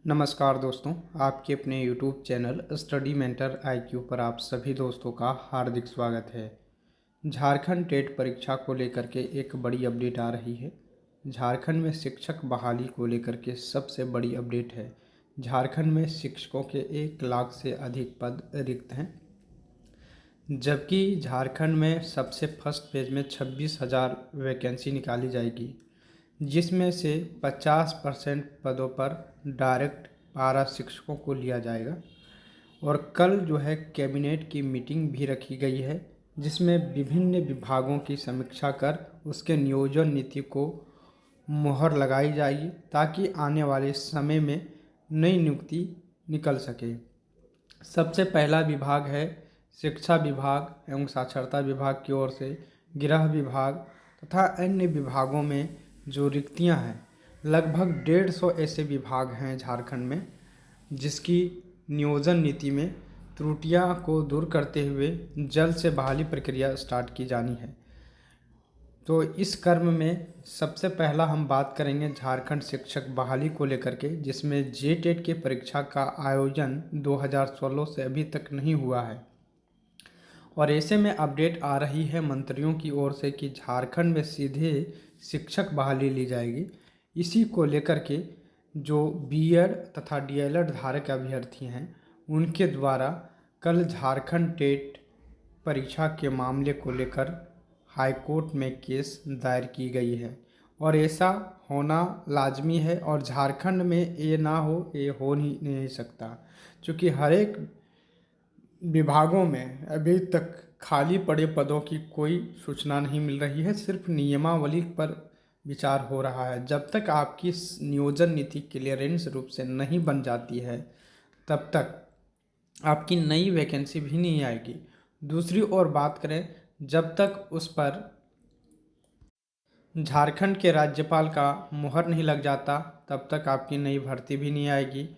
नमस्कार दोस्तों, आपके अपने YouTube channel study mentor IQ पर आप सभी दोस्तों का हार्दिक स्वागत है। झारखंड टेट परीक्षा को लेकर के एक बड़ी अपडेट आ रही है। झारखंड में शिक्षक बहाली को लेकर के सबसे बड़ी अपडेट है। झारखंड में शिक्षकों के 1 लाख से अधिक पद रिक्त हैं, जबकि झारखंड में सबसे फर्स्ट पेज में 26,000 वैकेंसी निकाली जाएगी, जिसमें से 50% पदों पर डायरेक्ट पारा शिक्षकों को लिया जाएगा। और कल जो है कैबिनेट की मीटिंग भी रखी गई है, जिसमें विभिन्न विभागों की समीक्षा कर उसके नियोजन नीति को मुहर लगाई जाएगी, ताकि आने वाले समय में नई नियुक्ति निकल सके। सबसे पहला विभाग है शिक्षा विभाग एवं साक्षरता विभाग की ओर से गृह विभाग तथा अन्य विभागों में जो रिक्तियां हैं, लगभग 150 ऐसे विभाग हैं झारखंड में, जिसकी नियोजन नीति में त्रुटियां को दूर करते हुए जल्द से बहाली प्रक्रिया स्टार्ट की जानी है। तो इस क्रम में सबसे पहला हम बात करेंगे झारखंड शिक्षक बहाली को लेकर के, जिसमें जेटेट की परीक्षा का आयोजन 2016 से अभी तक नहीं हुआ है। और ऐसे में अपडेट आ रही है मंत्रियों की ओर से कि झारखंड में सीधे शिक्षक बहाली ली जाएगी। इसी को लेकर के जो बीएड तथा डीएलएड धारक अभ्यर्थी हैं, उनके द्वारा कल झारखंड टेट परीक्षा के मामले को लेकर हाईकोर्ट में केस दायर की गई है। और ऐसा होना लाजमी है, और झारखंड में ये ना हो, ये हो नहीं सकता, क्योंकि हर एक विभागों में अभी तक खाली पड़े पदों की कोई सूचना नहीं मिल रही है। सिर्फ नियमावली पर विचार हो रहा है। जब तक आपकी नियोजन नीति क्लियरेंस रूप से नहीं बन जाती है, तब तक आपकी नई वैकेंसी भी नहीं आएगी। दूसरी ओर बात करें, जब तक उस पर झारखंड के राज्यपाल का मुहर नहीं लग जाता, तब तक आपकी नई भर्ती भी नहीं आएगी।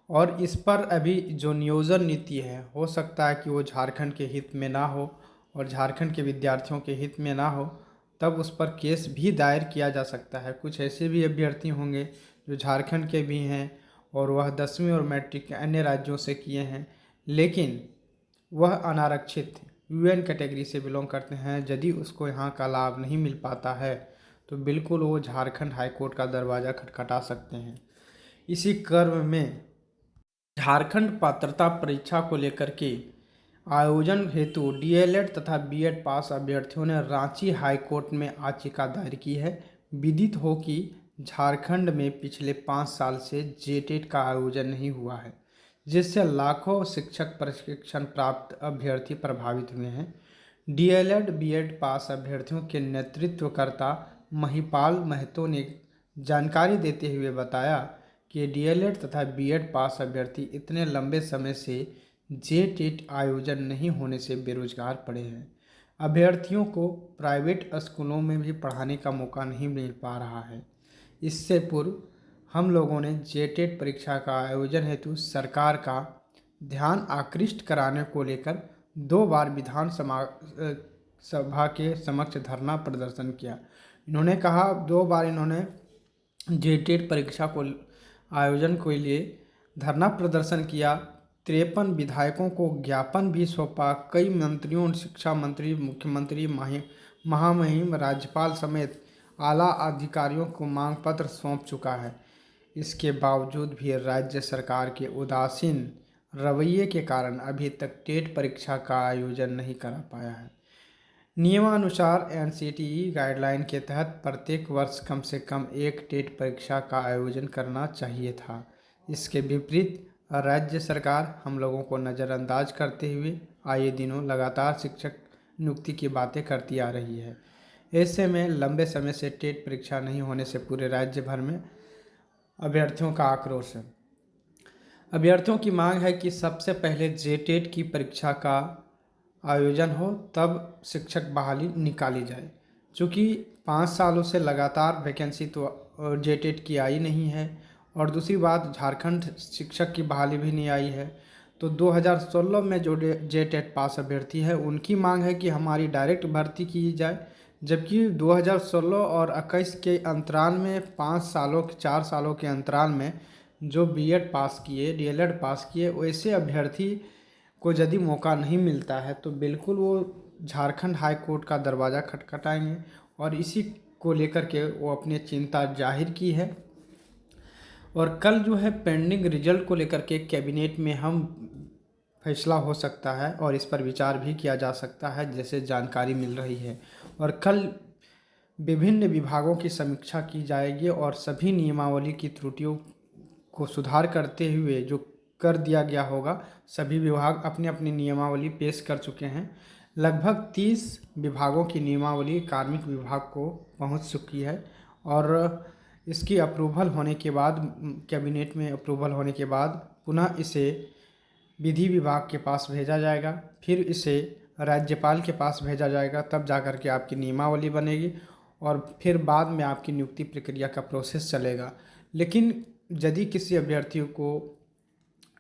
और इस पर अभी जो नियोजन नीति है, हो सकता है कि वो झारखंड के हित में ना हो और झारखंड के विद्यार्थियों के हित में ना हो, तब उस पर केस भी दायर किया जा सकता है। कुछ ऐसे भी अभ्यर्थी होंगे जो झारखंड के भी हैं और वह 10वीं और मैट्रिक के अन्य राज्यों से किए हैं, लेकिन वह अनारक्षित यूएन कैटेगरी से बिलोंग करते हैं। यदि उसको यहाँ का लाभ नहीं मिल पाता है, तो बिल्कुल वो झारखंड हाईकोर्ट का दरवाज़ा खटखटा सकते हैं। इसी क्रम में झारखंड पात्रता परीक्षा को लेकर के आयोजन हेतु डीएलएड तथा बीएड पास अभ्यर्थियों ने रांची हाईकोर्ट में याचिका दायर की है। विदित हो कि झारखंड में पिछले 5 साल से जेटेट का आयोजन नहीं हुआ है, जिससे लाखों शिक्षक प्रशिक्षण प्राप्त अभ्यर्थी प्रभावित हुए हैं। डीएलएड बीएड पास अभ्यर्थियों के नेतृत्वकर्ता महिपाल महतो ने जानकारी देते हुए बताया कि डीएलएड तथा बीएड पास अभ्यर्थी इतने लंबे समय से जेटेट आयोजन नहीं होने से बेरोजगार पड़े हैं। अभ्यर्थियों को प्राइवेट स्कूलों में भी पढ़ाने का मौका नहीं मिल पा रहा है। इससे पूर्व हम लोगों ने जेटेट परीक्षा का आयोजन हेतु सरकार का ध्यान आकृष्ट कराने को लेकर 2 बार विधान सभा के समक्ष धरना प्रदर्शन किया। इन्होंने कहा 2 बार इन्होंने जेटेट परीक्षा को आयोजन के लिए धरना प्रदर्शन किया। 53 विधायकों को ज्ञापन भी सौंपा। कई मंत्रियों, शिक्षा मंत्री, मुख्यमंत्री, महामहिम राज्यपाल समेत आला अधिकारियों को मांग पत्र सौंप चुका है। इसके बावजूद भी राज्य सरकार के उदासीन रवैये के कारण अभी तक टेट परीक्षा का आयोजन नहीं करा पाया है। नियमानुसार एनसीटीई गाइडलाइन के तहत प्रत्येक वर्ष कम से कम एक टेट परीक्षा का आयोजन करना चाहिए था। इसके विपरीत राज्य सरकार हम लोगों को नज़रअंदाज करते हुए आए दिनों लगातार शिक्षक नियुक्ति की बातें करती आ रही है। ऐसे में लंबे समय से टेट परीक्षा नहीं होने से पूरे राज्य भर में अभ्यर्थियों का आक्रोश है। अभ्यर्थियों की मांग है कि सबसे पहले जेटेट की परीक्षा का आयोजन हो, तब शिक्षक बहाली निकाली जाए। चूँकि 5 सालों से लगातार वैकेंसी तो जेटेट की आई नहीं है, और दूसरी बात झारखंड शिक्षक की बहाली भी नहीं आई है। तो 2016 में जो जेटेट पास अभ्यर्थी है, उनकी मांग है कि हमारी डायरेक्ट भर्ती की जाए, जबकि 2016 और 21 के अंतराल में 4 सालों के अंतराल में जो बीएड पास किए, डीएलएड पास किए, वैसे अभ्यर्थी को यदि मौका नहीं मिलता है तो बिल्कुल वो झारखंड हाई कोर्ट का दरवाज़ा खटखटाएंगे। और इसी को लेकर के वो अपनी चिंता जाहिर की है। और कल जो है पेंडिंग रिजल्ट को लेकर के कैबिनेट में हम फैसला हो सकता है और इस पर विचार भी किया जा सकता है, जैसे जानकारी मिल रही है। और कल विभिन्न विभागों की समीक्षा की जाएगी और सभी नियमावली की त्रुटियों को सुधार करते हुए जो कर दिया गया होगा, सभी विभाग अपनी अपनी नियमावली पेश कर चुके हैं। लगभग 30 विभागों की नियमावली कार्मिक विभाग को पहुंच चुकी है और इसकी अप्रूवल होने के बाद, कैबिनेट में अप्रूवल होने के बाद पुनः इसे विधि विभाग के पास भेजा जाएगा, फिर इसे राज्यपाल के पास भेजा जाएगा, तब जा कर के आपकी नियमावली बनेगी और फिर बाद में आपकी नियुक्ति प्रक्रिया का प्रोसेस चलेगा। लेकिन यदि किसी अभ्यर्थी को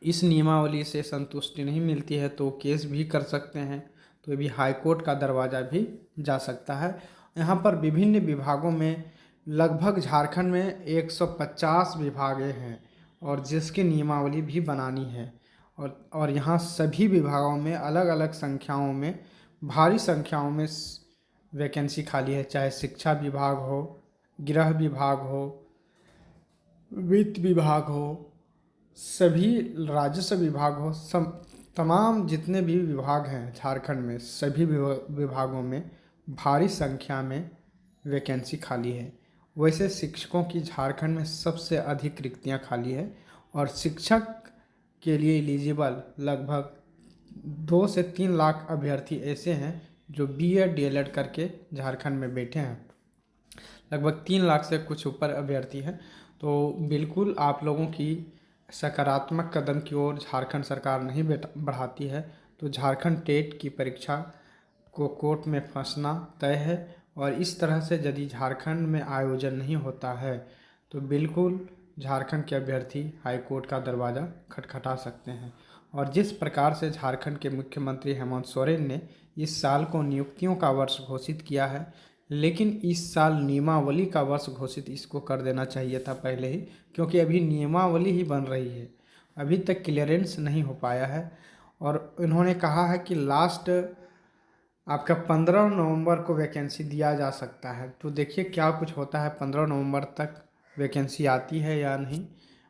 इस नियमावली से संतुष्टि नहीं मिलती है तो केस भी कर सकते हैं, तो ये भी हाई कोर्ट का दरवाज़ा भी जा सकता है। यहाँ पर विभिन्न विभागों में लगभग झारखंड में 150 विभागें हैं और जिसकी नियमावली भी बनानी है। और यहाँ सभी विभागों में अलग अलग संख्याओं में, भारी संख्याओं में वैकेंसी खाली है, चाहे शिक्षा विभाग हो, गृह विभाग हो, वित्त विभाग हो, सभी राजस्व विभाग हो, सब तमाम जितने भी विभाग हैं झारखंड में, सभी विभागों में भारी संख्या में वैकेंसी खाली है। वैसे शिक्षकों की झारखंड में सबसे अधिक रिक्तियां खाली है और शिक्षक के लिए एलिजिबल लगभग 2 से 3 लाख अभ्यर्थी ऐसे हैं जो बीएड डीएलएड करके झारखंड में बैठे हैं। लगभग 3 लाख से कुछ ऊपर अभ्यर्थी हैं। तो बिल्कुल आप लोगों की सकारात्मक कदम की ओर झारखंड सरकार नहीं बढ़ाती है तो झारखंड टेट की परीक्षा को कोर्ट में फंसना तय है। और इस तरह से यदि झारखंड में आयोजन नहीं होता है तो बिल्कुल झारखंड के अभ्यर्थी हाई कोर्ट का दरवाज़ा खटखटा सकते हैं। और जिस प्रकार से झारखंड के मुख्यमंत्री हेमंत सोरेन ने इस साल को नियुक्तियों का वर्ष घोषित किया है, लेकिन इस साल नियमावली का वर्ष घोषित इसको कर देना चाहिए था पहले ही, क्योंकि अभी नियमावली ही बन रही है, अभी तक क्लियरेंस नहीं हो पाया है। और इन्होंने कहा है कि लास्ट आपका 15 नवंबर को वैकेंसी दिया जा सकता है। तो देखिए क्या कुछ होता है, 15 नवंबर तक वैकेंसी आती है या नहीं।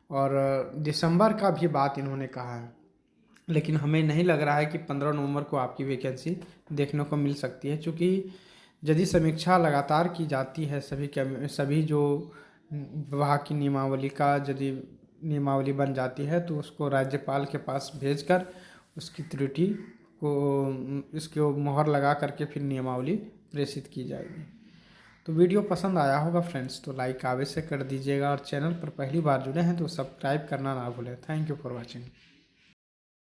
और दिसंबर का भी बात इन्होंने कहा है, लेकिन हमें नहीं लग रहा है कि 15 नवंबर को आपकी वैकेंसी देखने को मिल सकती है, क्योंकि यदि समीक्षा लगातार की जाती है सभी जो विभाग की नियमावली का, यदि नियमावली बन जाती है तो उसको राज्यपाल के पास भेजकर उसकी त्रुटि को, इसको मोहर लगा करके फिर नियमावली प्रेषित की जाएगी। तो वीडियो पसंद आया होगा फ्रेंड्स तो लाइक अवश्य कर दीजिएगा और चैनल पर पहली बार जुड़े हैं तो सब्सक्राइब करना ना भूलें। Thank you for watching.